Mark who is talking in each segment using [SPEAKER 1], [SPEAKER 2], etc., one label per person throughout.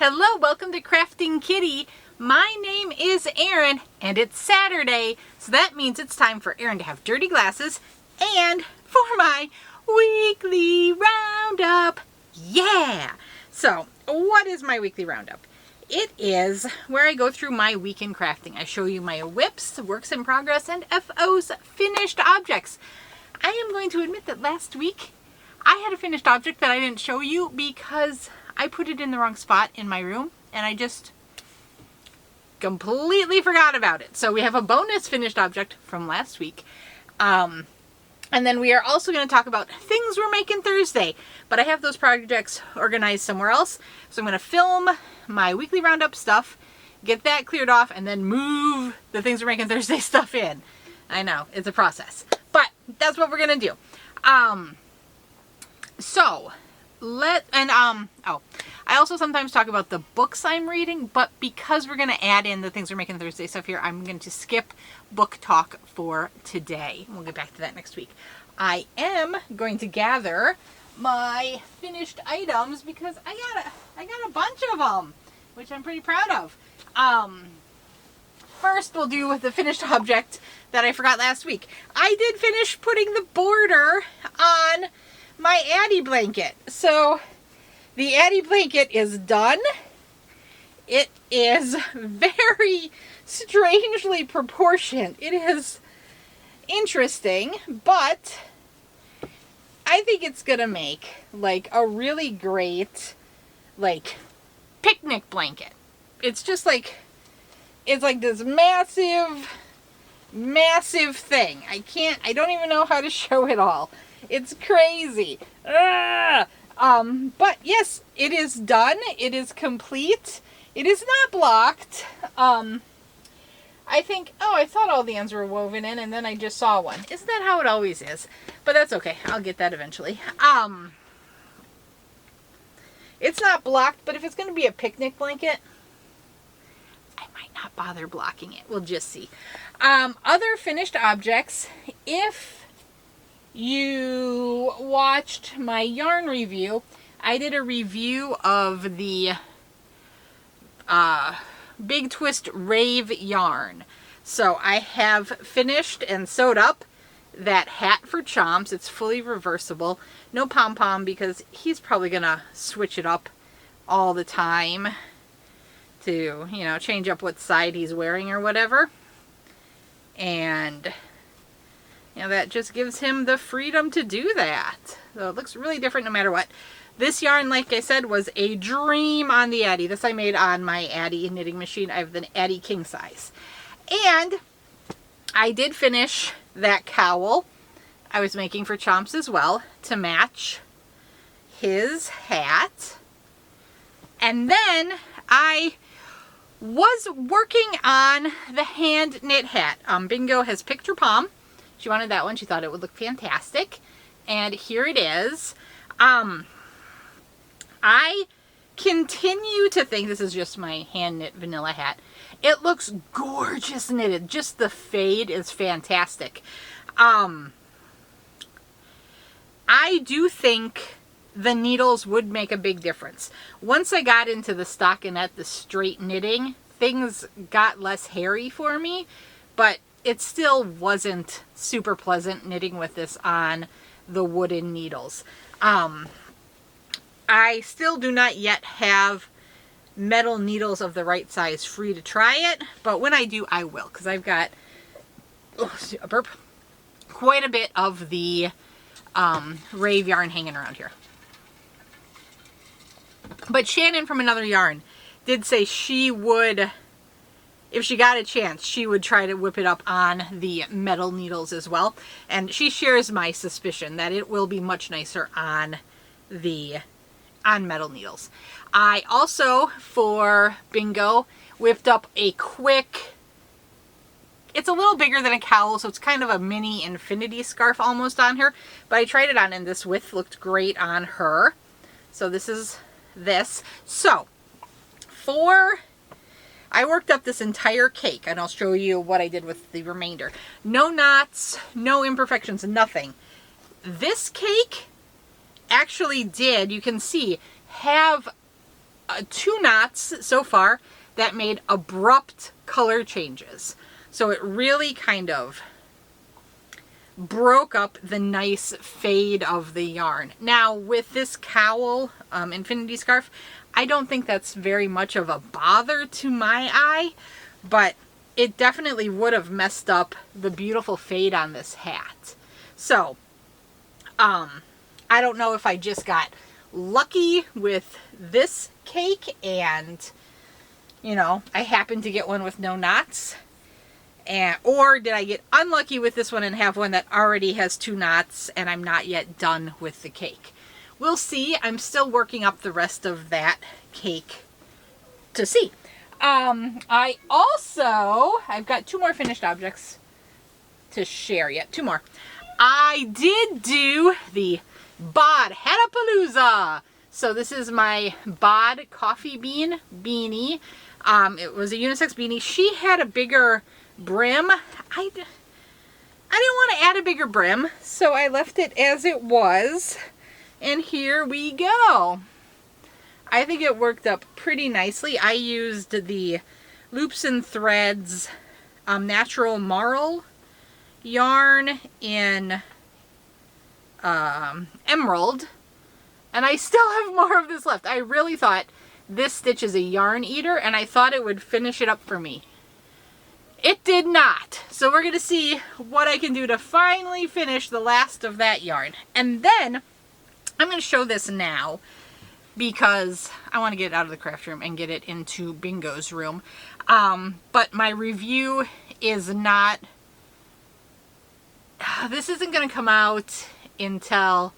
[SPEAKER 1] Hello, welcome to Krafting Kitty. My name is Erin and it's Saturday, so that means it's time for Erin to have dirty glasses and for my weekly roundup. Yeah! So, what is my weekly roundup? It is where I go through my week in crafting. I show you my whips, works in progress, and FO's finished objects. I am going to admit that last week I had a finished object that I didn't show you because I put it in the wrong spot in my room and I just completely forgot about it. So we have a bonus finished object from last week. And then we are also going to talk about things we're making Thursday. But I have those projects organized somewhere else. So I'm going to film my weekly roundup stuff, get that cleared off, and then move the things we're making Thursday stuff in. I know, it's a process. But that's what we're going to do. I also sometimes talk about the books I'm reading, but because we're going to add in the things we're making Thursday stuff here, I'm going to skip book talk for today. We'll get back to that next week. I am going to gather my finished items because I got a bunch of them, which I'm pretty proud of. First, we'll do with the finished object that I forgot last week. I did finish putting the border on my Addie Blanket. So the Addie Blanket is done. It is very strangely proportioned. It is interesting, but I think it's gonna make like a really great like picnic blanket. It's just like, it's like this massive thing. I don't even know how to show it all. It's crazy. But yes, it is done. It is complete. It is not blocked. I think, I thought all the ends were woven in and then I just saw one. Isn't that how it always is? But that's okay. I'll get that eventually. It's not blocked, but if it's going to be a picnic blanket, I might not bother blocking it. We'll just see. Other finished objects, if you watched my yarn review, I did a review of the Big Twist Rave yarn. So I have finished and sewed up that hat for Chomps. It's fully reversible. No pom-pom because he's probably going to switch it up all the time to, you know, change up what side he's wearing or whatever. And you know, that just gives him the freedom to do that. So it looks really different no matter what. This yarn, like I said, was a dream on the Addie. This I made on my Addie knitting machine. I have the Addie king size. And I did finish that cowl I was making for Chomps as well to match his hat. And then I was working on the hand knit hat. Bingo has picked her palm. She wanted that one. She thought it would look fantastic. And here it is. I continue to think this is just my hand knit vanilla hat. It looks gorgeous knitted. Just the fade is fantastic. I do think the needles would make a big difference. Once I got into the stockinette, the straight knitting, things got less hairy for me, but it still wasn't super pleasant knitting with this on the wooden needles. I still do not yet have metal needles of the right size free to try it, but when I do, I will, because I've got quite a bit of the Rave yarn hanging around here. But Shannon from Another Yarn did say she would, if she got a chance, she would try to whip it up on the metal needles as well. And she shares my suspicion that it will be much nicer on metal needles. I also, for Bingo, whipped up a quick, it's a little bigger than a cowl, so it's kind of a mini infinity scarf almost on her. But I tried it on and this width looked great on her. So this is this. So, I worked up this entire cake, and I'll show you what I did with the remainder. No knots, no imperfections, nothing. This cake actually did, you can see, have 2 knots so far that made abrupt color changes. So it really kind of broke up the nice fade of the yarn. Now with this cowl infinity scarf, I don't think that's very much of a bother to my eye, but it definitely would have messed up the beautiful fade on this hat. So I don't know if I just got lucky with this cake and, you know, I happened to get one with no knots. Or did I get unlucky with this one and have one that already has 2 knots and I'm not yet done with the cake? We'll see. I'm still working up the rest of that cake to see. I've got 2 more finished objects to share yet. 2 more. I did do the Bod Hatapalooza. So this is my Bod coffee bean beanie. It was a unisex beanie. She had a bigger brim. I didn't want to add a bigger brim, so I left it as it was. And here we go. I think it worked up pretty nicely. I used the Loops and Threads Natural Marl yarn in Emerald, and I still have more of this left. I really thought this stitch is a yarn eater, and I thought it would finish it up for me. It did not. So we're going to see what I can do to finally finish the last of that yarn. And then I'm going to show this now because I want to get it out of the craft room and get it into Bingo's room. But my review is not... This isn't going to come out until...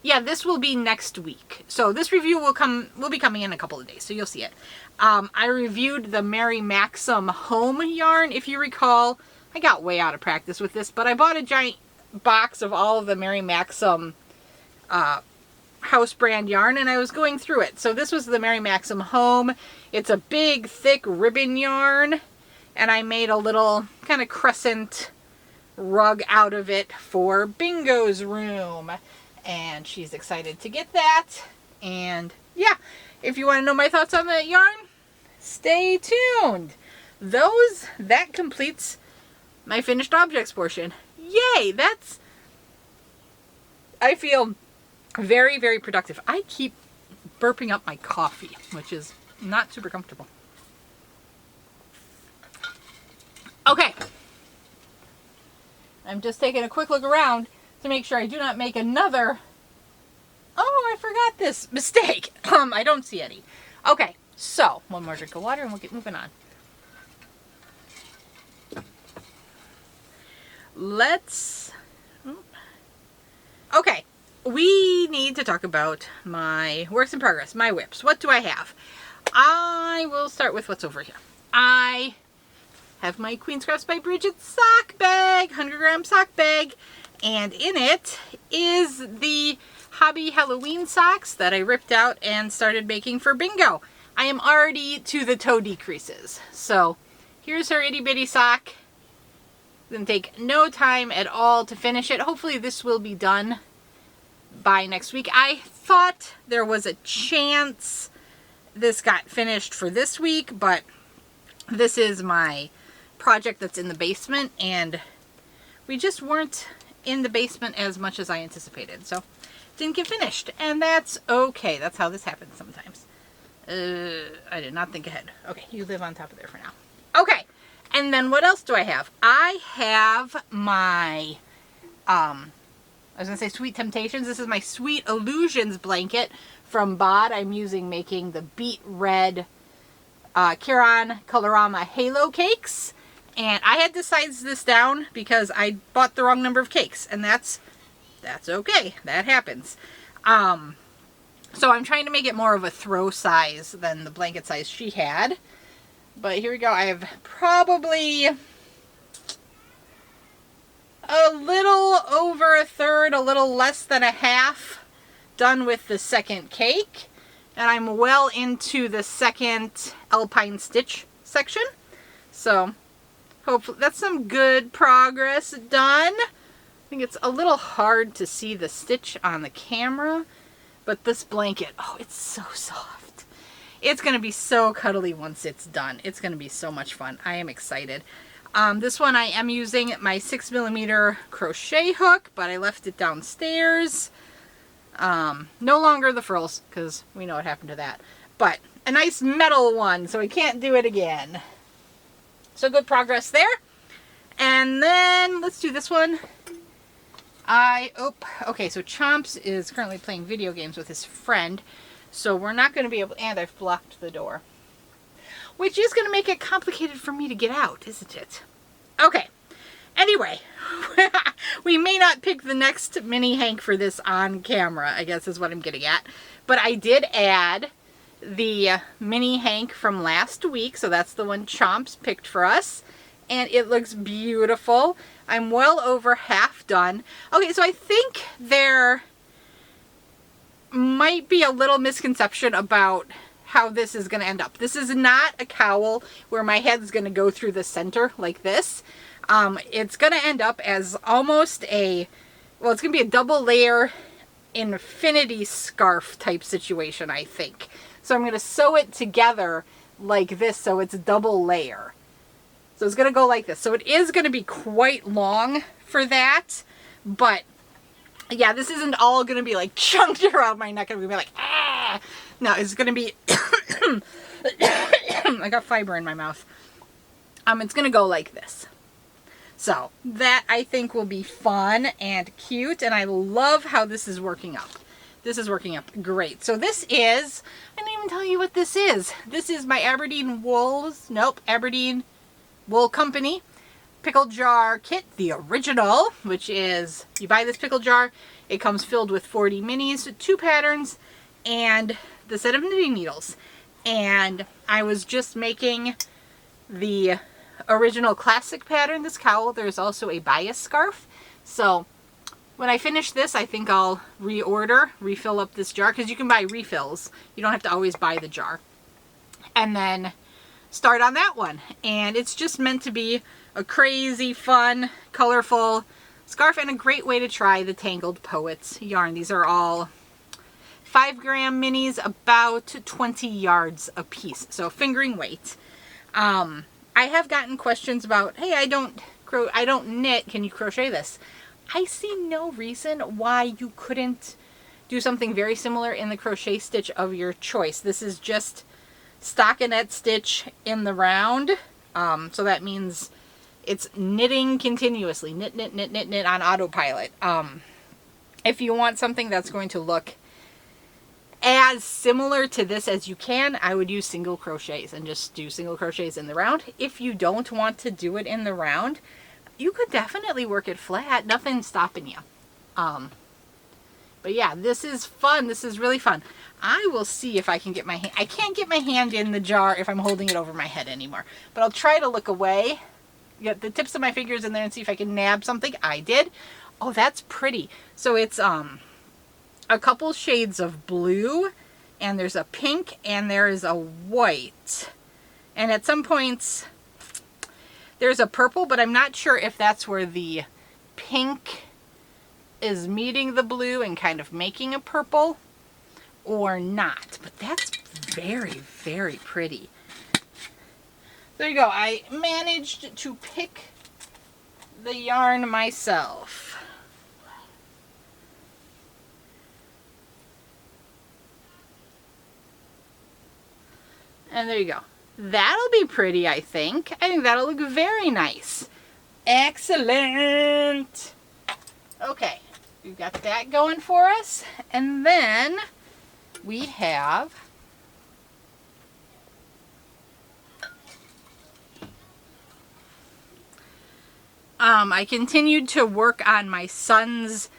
[SPEAKER 1] Yeah, this will be next week. So this review will be coming in a couple of days, so you'll see it. I reviewed the Mary Maxim home yarn. If you recall, I got way out of practice with this, but I bought a giant box of all of the Mary Maxim house brand yarn, and I was going through it. So this was the Mary Maxim home. It's a big, thick ribbon yarn, and I made a little kind of crescent rug out of it for Bingo's room. And she's excited to get that. And yeah, if you want to know my thoughts on that yarn, stay tuned. That completes my finished objects portion. Yay! I feel very, very productive. I keep burping up my coffee, which is not super comfortable. Okay. I'm just taking a quick look around to make sure I do not make another... Oh, I forgot this mistake. I don't see any. Okay, so one more drink of water and we'll get moving on. Okay, we need to talk about my works in progress, my whips. What do I have? I will start with what's over here. I have my Queen's Crafts by Bridget sock bag, 100-gram sock bag. And in it is the Hobby Halloween socks that I ripped out and started making for Bingo. I am already to the toe decreases. So here's her itty bitty sock. It's going to take no time at all to finish it. Hopefully this will be done by next week. I thought there was a chance this got finished for this week, but this is my project that's in the basement, and we just weren't in the basement as much as I anticipated, so didn't get finished, and that's okay. That's how this happens sometimes. I did not think ahead. Okay, you live on top of there for now. Okay, and then what else do I have? I have my I was gonna say Sweet Temptations. This is my Sweet Illusions blanket from Bod. I'm making the Beet Red Kiron Colorama Halo cakes. And I had to size this down because I bought the wrong number of cakes. And that's okay. That happens. So I'm trying to make it more of a throw size than the blanket size she had. But here we go. I have probably a little over a third, a little less than a half done with the second cake. And I'm well into the second Alpine Stitch section. So hopefully that's some good progress done. I think it's a little hard to see the stitch on the camera, but this blanket, oh, it's so soft. It's going to be so cuddly once it's done. It's going to be so much fun. I am excited. This one I am using my 6mm crochet hook, but I left it downstairs. No longer the frills, because we know what happened to that. But a nice metal one, so I can't do it again. So good progress there. And then let's do this one. Okay, so Chomps is currently playing video games with his friend, so we're not going to be able, and I've blocked the door, which is going to make it complicated for me to get out, isn't it? Okay, anyway, we may not pick the next mini hank for this on camera, I guess is what I'm getting at, but I did add the mini hank from last week, so that's the one Chomps picked for us, and it looks beautiful. I'm well over half done. Okay, so I think there might be a little misconception about how this is going to end up. This is not a cowl where my head's going to go through the center like this. It's going to end up as almost a, well, it's going to be a double layer infinity scarf type situation, I think. So I'm going to sew it together like this so it's a double layer. So it's going to go like this. So it is going to be quite long for that. But yeah, this isn't all going to be like chunked around my neck and I'm going to be like, ah! No, it's going to be, I got fiber in my mouth. It's going to go like this. So that I think will be fun and cute. And I love how this is working up. This is working up great. So this is, I didn't even tell you what this is. This is my Aberdeen Wool Company Pickle Jar Kit, the original, which is, you buy this pickle jar, it comes filled with 40 minis, 2 patterns, and the set of knitting needles. And I was just making the original classic pattern, this cowl. There's also a bias scarf. So when I finish this, I think I'll refill up this jar, because you can buy refills. You don't have to always buy the jar. And then start on that one. And it's just meant to be a crazy, fun, colorful scarf and a great way to try the Tangled Poets yarn. These are all 5-gram minis, about 20 yards a piece. So fingering weight. I have gotten questions about, hey, I don't knit, can you crochet this? I see no reason why you couldn't do something very similar in the crochet stitch of your choice. This is just stockinette stitch in the round. So that means it's knitting continuously. Knit, knit, knit, knit, knit on autopilot. If you want something that's going to look as similar to this as you can, I would use single crochets and just do single crochets in the round. If you don't want to do it in the round, you could definitely work it flat. Nothing's stopping you. But yeah, this is fun. This is really fun. I will see if I can get my hand. I can't get my hand in the jar if I'm holding it over my head anymore. But I'll try to look away. Get the tips of my fingers in there and see if I can nab something. I did. Oh, that's pretty. So it's a couple shades of blue, and there's a pink, and there is a white. And at some points there's a purple, but I'm not sure if that's where the pink is meeting the blue and kind of making a purple or not. But that's very, very pretty. There you go. I managed to pick the yarn myself. And there you go. That'll be pretty, I think. I think that'll look very nice. Excellent. Okay, we've got that going for us. And then we have I continued to work on my son's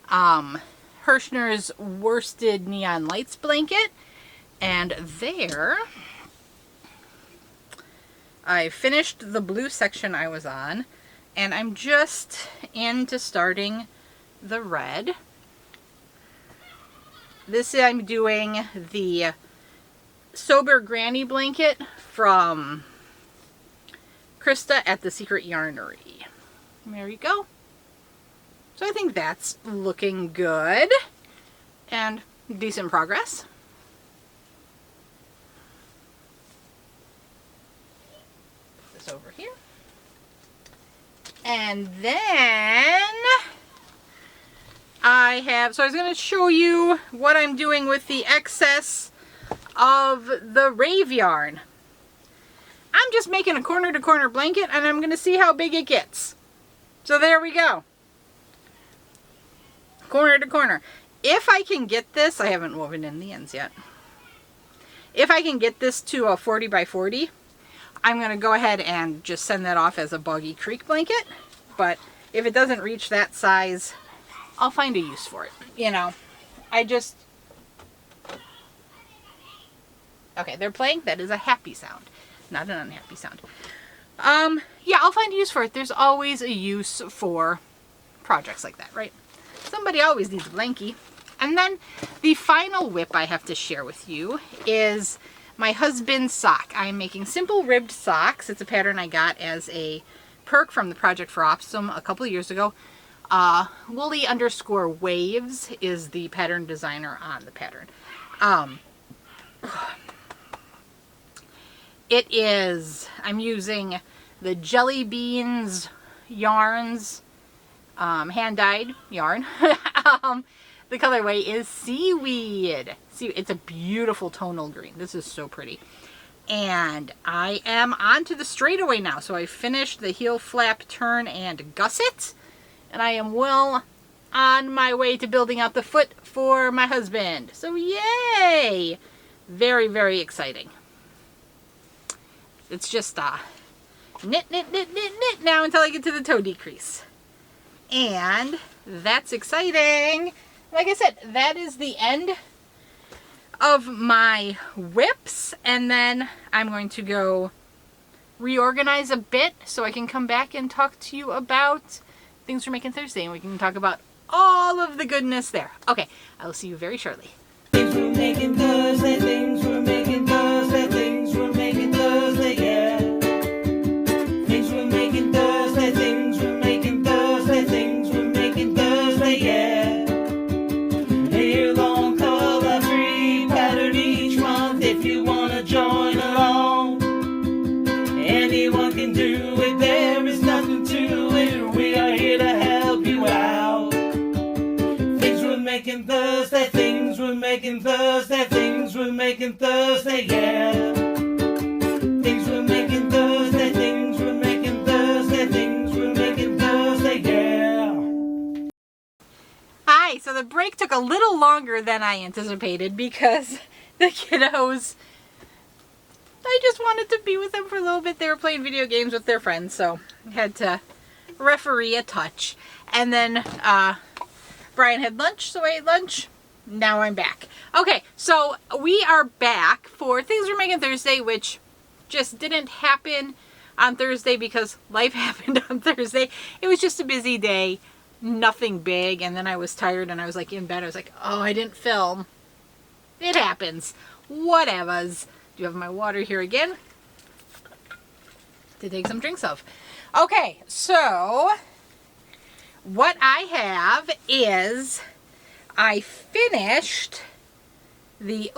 [SPEAKER 1] Hirschner's Worsted Neon Lights blanket, and there I finished the blue section I was on, and I'm just into starting the red. This I'm doing the Sober Granny blanket from Krista at the Secret Yarnery. There you go. So I think that's looking good and decent progress. this over here. And then I have, so I was going to show you what I'm doing with the excess of the Rave yarn. I'm just making a corner to corner blanket and I'm going to see how big it gets. So there we go. Corner to corner. If I can get this, I haven't woven in the ends yet. If I can get this to a 40 by 40, I'm going to go ahead and just send that off as a Boggy Creek blanket. But if it doesn't reach that size, I'll find a use for it. You know, okay, they're playing. That is a happy sound, not an unhappy sound. Yeah, I'll find a use for it. There's always a use for projects like that, right? Somebody always needs a blankie. And then the final whip I have to share with you is my husband's sock. I'm making simple ribbed socks. It's a pattern I got as a perk from the Project for Opsum a couple of years ago. Woolly_waves is the pattern designer on the pattern. It is, I'm using the Jelly Beans yarns, hand-dyed yarn. The colorway is Seaweed. See, it's a beautiful tonal green. This is so pretty. And I am on to the straightaway now. So I finished the heel flap, turn, and gusset. And I am well on my way to building out the foot for my husband. So yay! Very, very exciting. It's just knit, knit, knit, knit, knit now until I get to the toe decrease. And that's exciting. Like I said, that is the end of my whips. And then I'm going to go reorganize a bit so I can come back and talk to you about things we're making Thursday. And we can talk about all of the goodness there. Okay, I will see you very shortly.
[SPEAKER 2] Things we're making Thursday, things we're making Thursday, things we're making Thursday, yeah. Things we're making Thursday, things we're making Thursday, things we're making Thursday, yeah. A long color free pattern each month if you wanna join along. Anyone can do it, there is nothing to it. We are here to help you out. Things we're making Thursday, things we're making Thursday, things we're making Thursday, yeah. Things we're making Thursday, things we're making Thursday, things we're making Thursday, yeah.
[SPEAKER 1] Hi, so the break took a little longer than I anticipated because the kiddos, I just wanted to be with them for a little bit. They were playing video games with their friends, so I had to referee a touch. And then Brian had lunch, so I ate lunch. Now I'm back. Okay, so we are back for Things We're Making Thursday, which just didn't happen on Thursday because life happened on Thursday. It was just a busy day, nothing big, and then I was tired and I was like in bed. I was like, oh, I didn't film. It happens. Whatevers. Do you have my water here again to take some drinks of? Okay, so what I have is I finished the,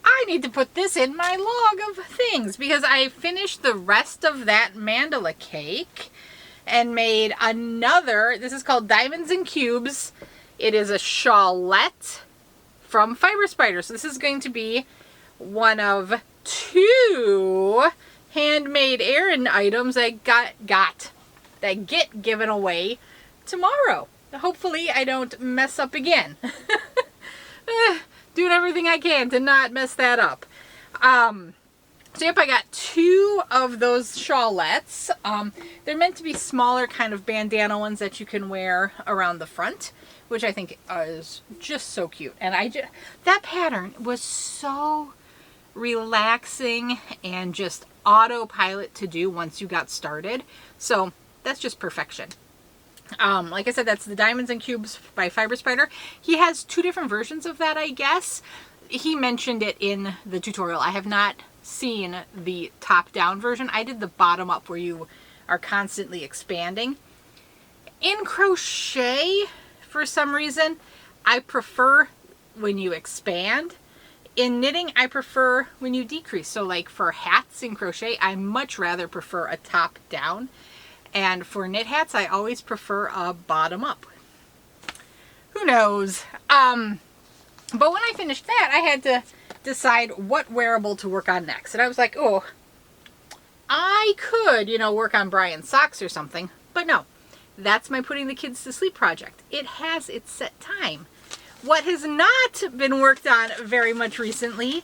[SPEAKER 1] I need to put this in my log of things because I finished the rest of that mandala cake and made another. This is called Diamonds and Cubes. It is a shawlette from Fiber Spider. So this is going to be one of 2 handmade errand items that get given away tomorrow. Hopefully I don't mess up again. Doing everything I can to not mess that up. So yep, I got 2 of those shawlettes. They're meant to be smaller kind of bandana ones that you can wear around the front, which I think is just so cute. And that pattern was so relaxing and just autopilot to do once you got started. So that's just perfection. Like I said, that's the Diamonds and Cubes by Fiber Spider. He has 2 different versions of that, I guess. He mentioned it in the tutorial. I have not seen the top-down version. I did the bottom-up where you are constantly expanding. In crochet, for some reason, I prefer when you expand. In knitting, I prefer when you decrease. So like for hats in crochet, I much rather prefer a top down. And for knit hats, I always prefer a bottom up. Who knows? But when I finished that, I had to decide what wearable to work on next. And I was like, oh, I could, you know, work on Brian's socks or something. But no, that's my putting the kids to sleep project. It has its set time. What has not been worked on very much recently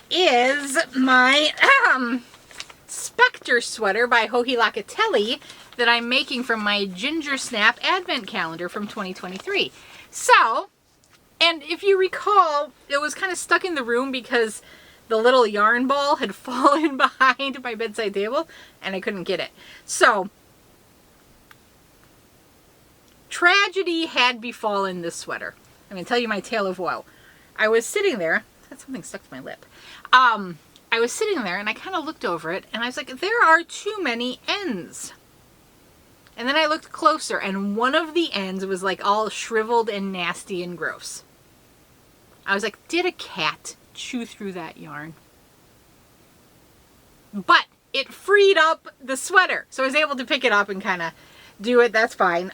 [SPEAKER 1] is my Spectre sweater by Joji Locatelli that I'm making from my Ginger Snap Advent Calendar from 2023. So, and if you recall, it was kind of stuck in the room because the little yarn ball had fallen behind my bedside table and I couldn't get it. So, tragedy had befallen this sweater. I'm going to tell you my tale of woe. I was sitting there. I had something stuck to my lip. I was sitting there and I kind of looked over it and I was like, there are too many ends. And then I looked closer and one of the ends was like all shriveled and nasty and gross. I was like, did a cat chew through that yarn? But it freed up the sweater. So I was able to pick it up and kind of do it. That's fine.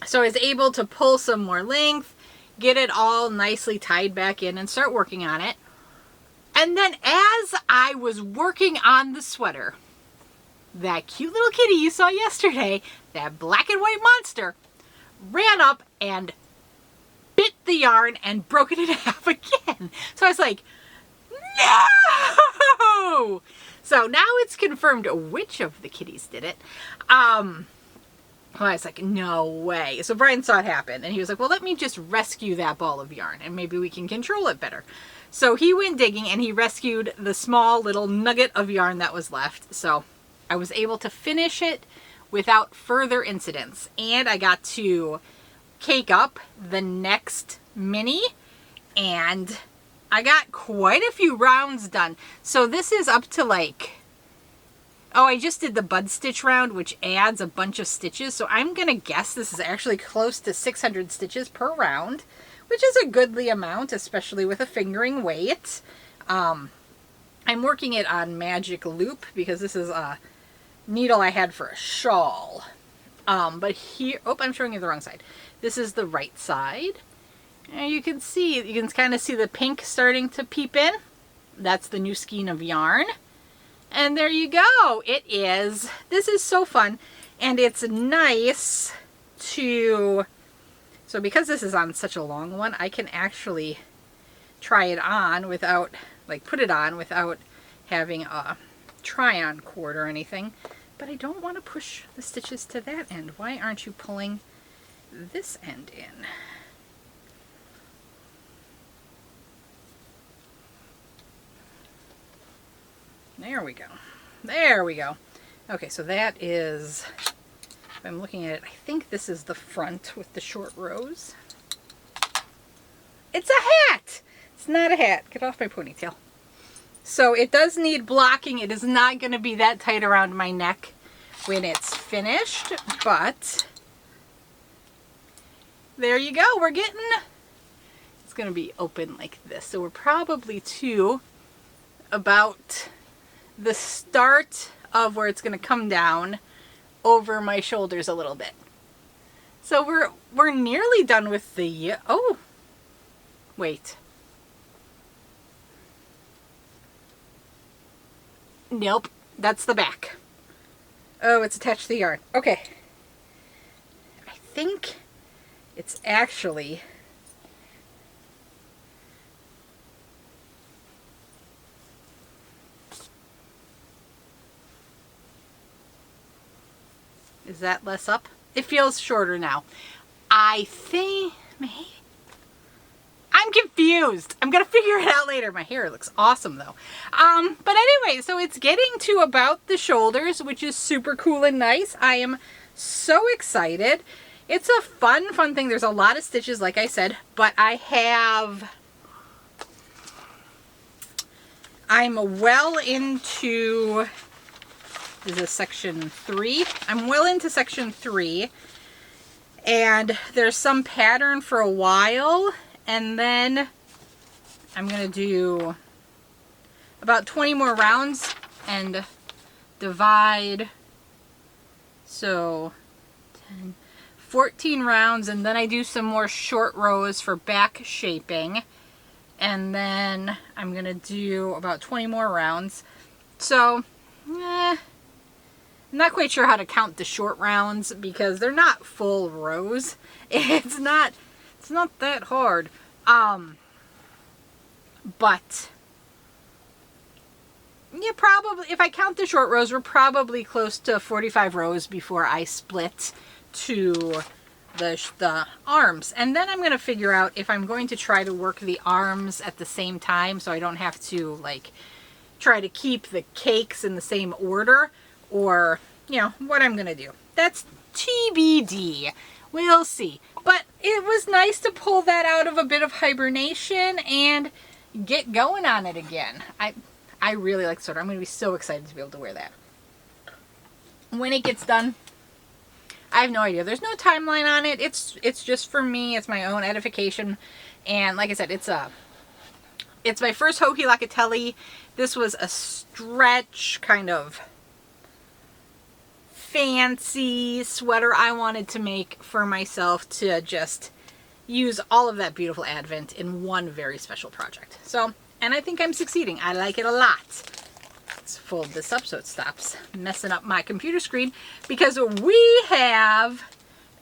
[SPEAKER 1] So I was able to pull some more length, get it all nicely tied back in and start working on it. And then as I was working on the sweater, that cute little kitty you saw yesterday, that black and white monster, ran up and bit the yarn and broke it in half again. So I was like, no! So now it's confirmed which of the kitties did it. Well, I was like, no way. So Brian saw it happen and he was like, well, let me just rescue that ball of yarn and maybe we can control it better. So he went digging and he rescued the small little nugget of yarn that was left. So I was able to finish it without further incidents. And I got to cake up the next mini and I got quite a few rounds done. So this is up to like, oh, I just did the bud stitch round, which adds a bunch of stitches. So I'm going to guess this is actually close to 600 stitches per round, which is a goodly amount, especially with a fingering weight. I'm working it on magic loop because this is a needle I had for a shawl. But here, oh, I'm showing you the wrong side. This is the right side. And you can see, you can kind of see the pink starting to peep in. That's the new skein of yarn. And there you go. It is. This is so fun. And it's nice to, so because this is on such a long one, I can actually try it on without, like put it on without having a try-on cord or anything. But I don't want to push the stitches to that end. Why aren't you pulling this end in? There we go. There we go. Okay, so that is, if I'm looking at it, I think this is the front with the short rows. It's a hat! It's not a hat. Get off my ponytail. So it does need blocking. It is not going to be that tight around my neck when it's finished, but there you go. We're getting, it's going to be open like this. So we're probably to about the start of where it's going to come down over my shoulders a little bit. So we're nearly done with the, oh, wait. Nope, that's the back. Oh, it's attached to the yarn. Okay. I think it's actually, is that less up? It feels shorter now. I think, maybe, I'm confused. I'm going to figure it out later. My hair looks awesome though. But anyway, so it's getting to about the shoulders, which is super cool and nice. I am so excited. It's a fun thing. There's a lot of stitches, like I said, but I'm well into, this is section 3. I'm well into section 3, and there's some pattern for a while, and then I'm going to do about 20 more rounds and divide. So 10, 14 rounds, and then I do some more short rows for back shaping. And then I'm going to do about 20 more rounds. So, I'm not quite sure how to count the short rounds because they're not full rows. It's not that hard. But yeah, probably if I count the short rows, we're probably close to 45 rows before I split to the arms. And then I'm going to figure out if I'm going to try to work the arms at the same time so I don't have to like try to keep the cakes in the same order, or you know what I'm going to do. That's TBD. We'll see. But it was nice to pull that out of a bit of hibernation and get going on it again. I really like sweater. I'm going to be so excited to be able to wear that. When it gets done, I have no idea. There's no timeline on it. It's just for me. It's my own edification. And like I said, it's my first Hohi Locatelli. This was a stretch kind of fancy sweater I wanted to make for myself to just use all of that beautiful Advent in one very special project. So, and I think I'm succeeding. I like it a lot. Let's fold this up so it stops messing up my computer screen, because we have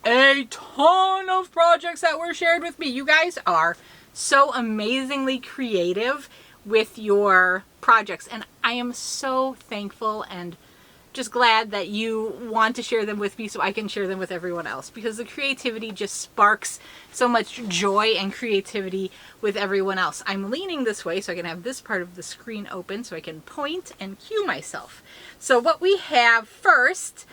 [SPEAKER 1] a ton of projects that were shared with me. You guys are so amazingly creative with your projects, and I am so thankful and just glad that you want to share them with me so I can share them with everyone else, because the creativity just sparks so much joy and creativity with everyone else. I'm leaning this way so I can have this part of the screen open so I can point and cue myself. So what we have first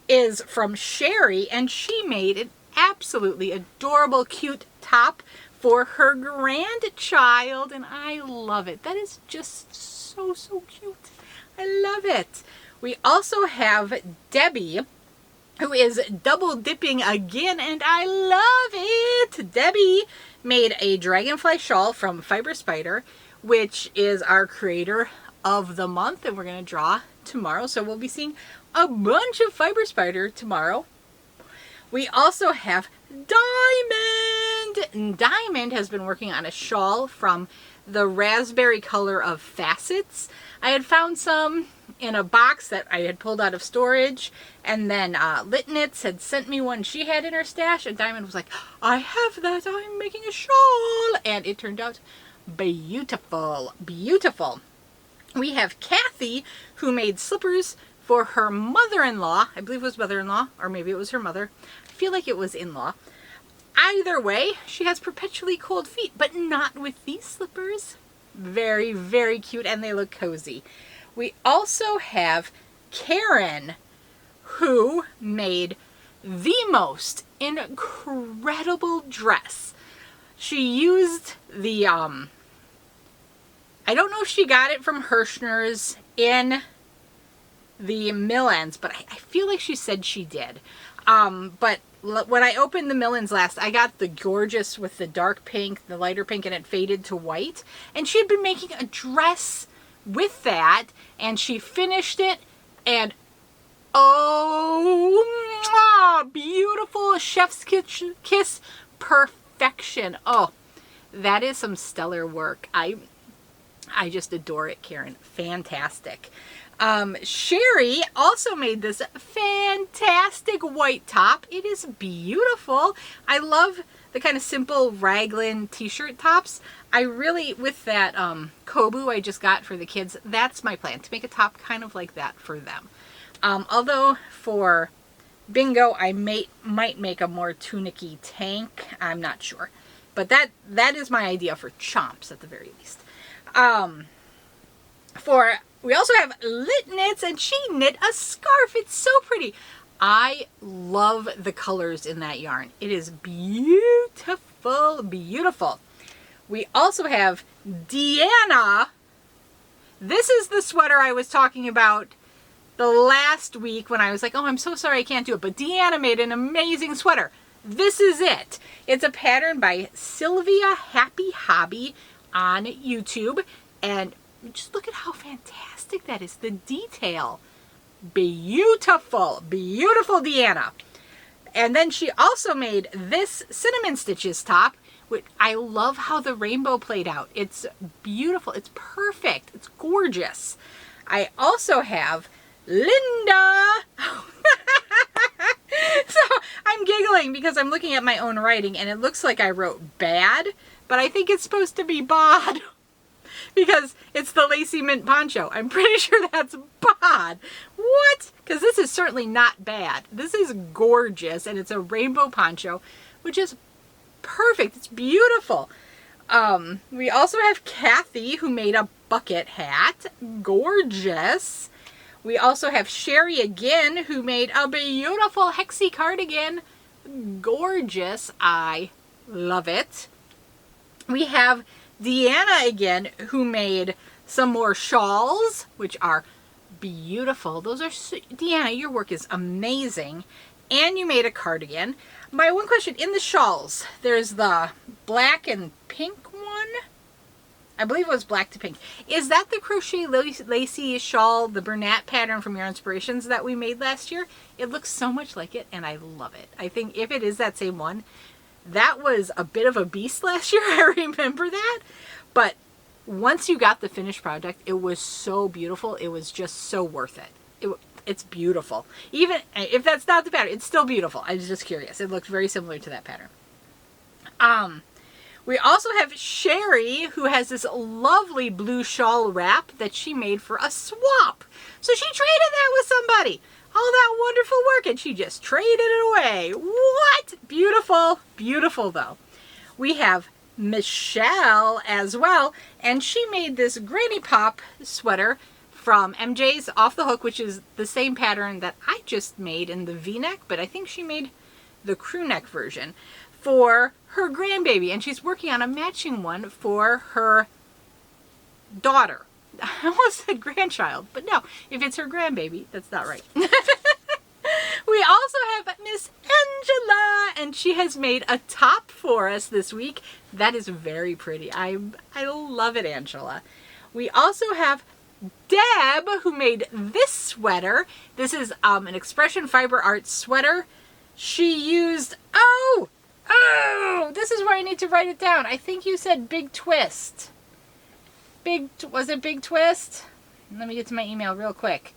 [SPEAKER 1] is from Sherry, and she made an absolutely adorable, cute top for her grandchild, and I love it. That is just so cute. I love it. We also have Debbie, who is double dipping again, and I love it. Debbie made a dragonfly shawl from Fiber Spider, which is our creator of the month, and we're going to draw tomorrow. So we'll be seeing a bunch of Fiber Spider tomorrow. We also have Diamond. And Diamond has been working on a shawl from the raspberry color of Facets. I had found some in a box that I had pulled out of storage, and then Lit Knits had sent me one she had in her stash, and Diamond was like, I have that, I'm making a shawl, and it turned out beautiful, beautiful. We have Kathy, who made slippers for her mother-in-law. I believe it was mother-in-law, or maybe it was her mother. I feel like it was in-law. Either way, she has perpetually cold feet, but not with these slippers. Very, very cute, and they look cozy. We also have Karen, who made the most incredible dress. She used the, I don't know if she got it from Hirschner's in the Millens, but I feel like she said she did. But when I opened the Millens last, I got the gorgeous with the dark pink, the lighter pink, and it faded to white. And she had been making a dress with that, and she finished it, and oh, beautiful chef's kiss perfection. Oh, that is some stellar work. I just adore it, Karen. Fantastic. Sherry also made this fantastic white top. It is beautiful. I love the kind of simple raglan t-shirt tops. I really, with that Kobu I just got for the kids, that's my plan, to make a top kind of like that for them. Although for Bingo, I might make a more tunicky tank. I'm not sure. But that is my idea for Chomps at the very least. We also have Lit Knits, and she knit a scarf. It's so pretty. I love the colors in that yarn. It is beautiful, beautiful. We also have Deanna. This is the sweater I was talking about the last week when I was like, oh, I'm so sorry I can't do it. But Deanna made an amazing sweater. This is it. It's a pattern by Sylvia Happy Hobby. on YouTube. And just look at how fantastic that is. The detail. Beautiful. Beautiful Deanna. And then she also made this Cinnamon Stitches top, which I love how the rainbow played out. It's beautiful. It's perfect. It's gorgeous. I also have Linda. So I'm giggling because I'm looking at my own writing and it looks like I wrote bad, but I think it's supposed to be bod because it's the lacy mint poncho. I'm pretty sure that's bod. What? Because this is certainly not bad. This is gorgeous and it's a rainbow poncho, which is perfect. It's beautiful. We also have Kathy who made a bucket hat. Gorgeous. We also have Sherry again who made a beautiful hexie cardigan. Gorgeous. I love it. We have Deanna again who made some more shawls, which are beautiful. Those are Deanna, your work is amazing. And you made a cardigan. My one question, in the shawls, there's the black and pink one. I believe it was black to pink. Is that the crochet lacy shawl, the Bernat pattern from Your Inspirations that we made last year? It looks so much like it and I love it. I think if it is that same one, that was a bit of a beast last year. I remember that. But once you got the finished project, it was so beautiful. It was just so worth it. It's beautiful. Even if that's not the pattern, it's still beautiful. I was just curious. It looked very similar to that pattern. We also have Sherry, who has this lovely blue shawl wrap that she made for a swap. So she traded that with somebody. All that wonderful work, and she just traded it away. What? Beautiful. Beautiful, though. We have Michelle as well, and she made this Granny Pop sweater from MJ's Off the Hook, which is the same pattern that I just made in the V-neck, but I think she made the crew neck version for her grandbaby, and she's working on a matching one for her daughter. I almost said grandchild, but no, if it's her grandbaby, that's not right. We also have Miss Angela, and she has made a top for us this week. That is very pretty. I love it, Angela. We also have Deb, who made this sweater. This is an Expression Fiber Arts sweater. She used, oh, this is where I need to write it down. I think you said Big Twist. Was it Big Twist? Let me get to my email real quick.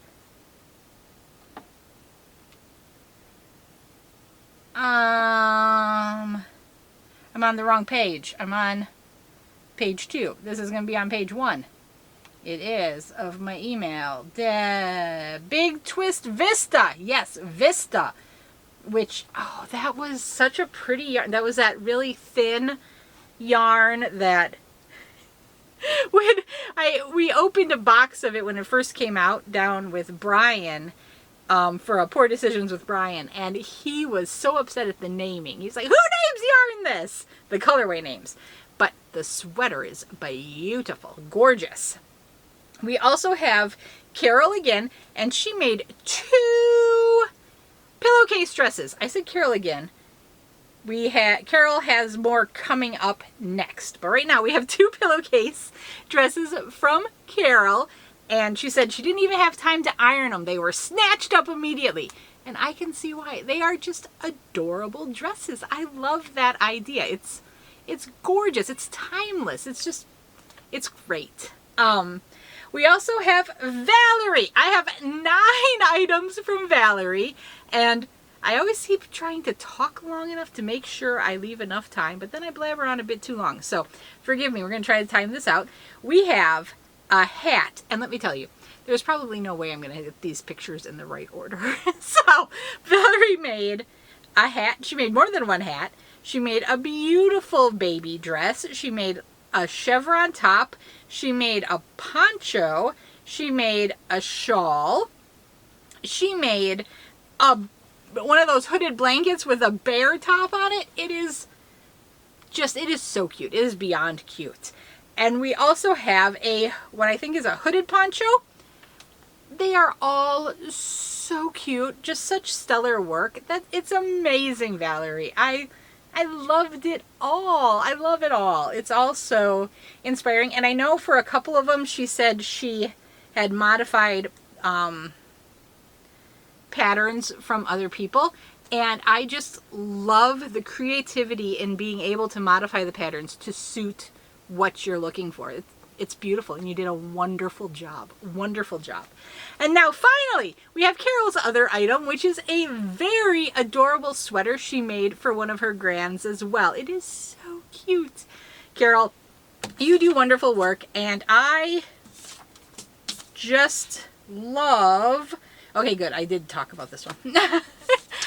[SPEAKER 1] I'm on the wrong page. I'm on page 2. This is going to be on page 1. It is of my email. Big Twist Vista. Yes, Vista. Which, oh, that was such a pretty yarn. That was that really thin yarn that when we opened a box of it when it first came out down with Brian for a Poor Decisions with Brian, and he was so upset at the naming. He's like, who names yarn this? The colorway names. But the sweater is beautiful, gorgeous. We also have Carol again, and she made 2 pillowcase dresses. I said Carol again. Carol has more coming up next, but right now we have 2 pillowcase dresses from Carol, and she said she didn't even have time to iron them. They were snatched up immediately, and I can see why. They are just adorable dresses. I love that idea. It's gorgeous. It's timeless. It's great. We also have Valerie. I have 9 items from Valerie, and I always keep trying to talk long enough to make sure I leave enough time, but then I blabber on a bit too long. So forgive me. We're going to try to time this out. We have a hat, and let me tell you, there's probably no way I'm going to get these pictures in the right order. So Valerie made a hat. She made more than one hat. She made a beautiful baby dress. She made a chevron top. She made a poncho. She made a shawl. She made one of those hooded blankets with a bear top on it. It is so cute. It is beyond cute. And we also have what I think is a hooded poncho. They are all so cute. Just such stellar work. It's amazing, Valerie. I I loved it all. I love it all. It's all so inspiring. And I know for a couple of them, she said she had modified patterns from other people. And I just love the creativity in being able to modify the patterns to suit what you're looking for. It's beautiful, and you did a wonderful job. Wonderful job. And now finally, we have Carol's other item, which is a very adorable sweater she made for one of her grands as well. It is so cute. Carol, you do wonderful work, and I just love... Okay, good. I did talk about this one.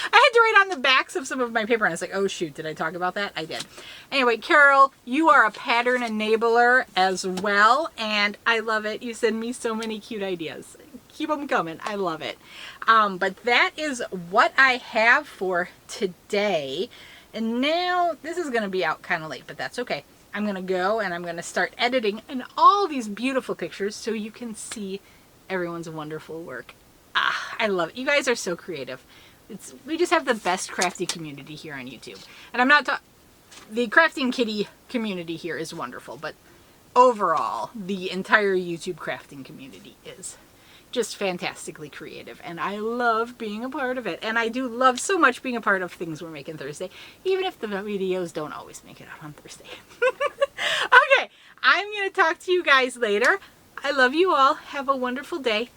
[SPEAKER 1] I had to write on the backs of some of my paper, and I was like, oh shoot, did I talk about that? I did. Anyway, Carol, you are a pattern enabler as well, and I love it. You send me so many cute ideas. Keep them coming. I love it. But that is what I have for today. And now, this is going to be out kind of late, but that's okay. I'm going to go and I'm going to start editing in all these beautiful pictures so you can see everyone's wonderful work. Ah, I love it. You guys are so creative. We just have the best crafty community here on YouTube. And I'm not the Krafting Kitty community here is wonderful, but overall, the entire YouTube crafting community is just fantastically creative. And I love being a part of it. And I do love so much being a part of Things We're Making Thursday, even if the videos don't always make it out on Thursday. Okay, I'm going to talk to you guys later. I love you all. Have a wonderful day.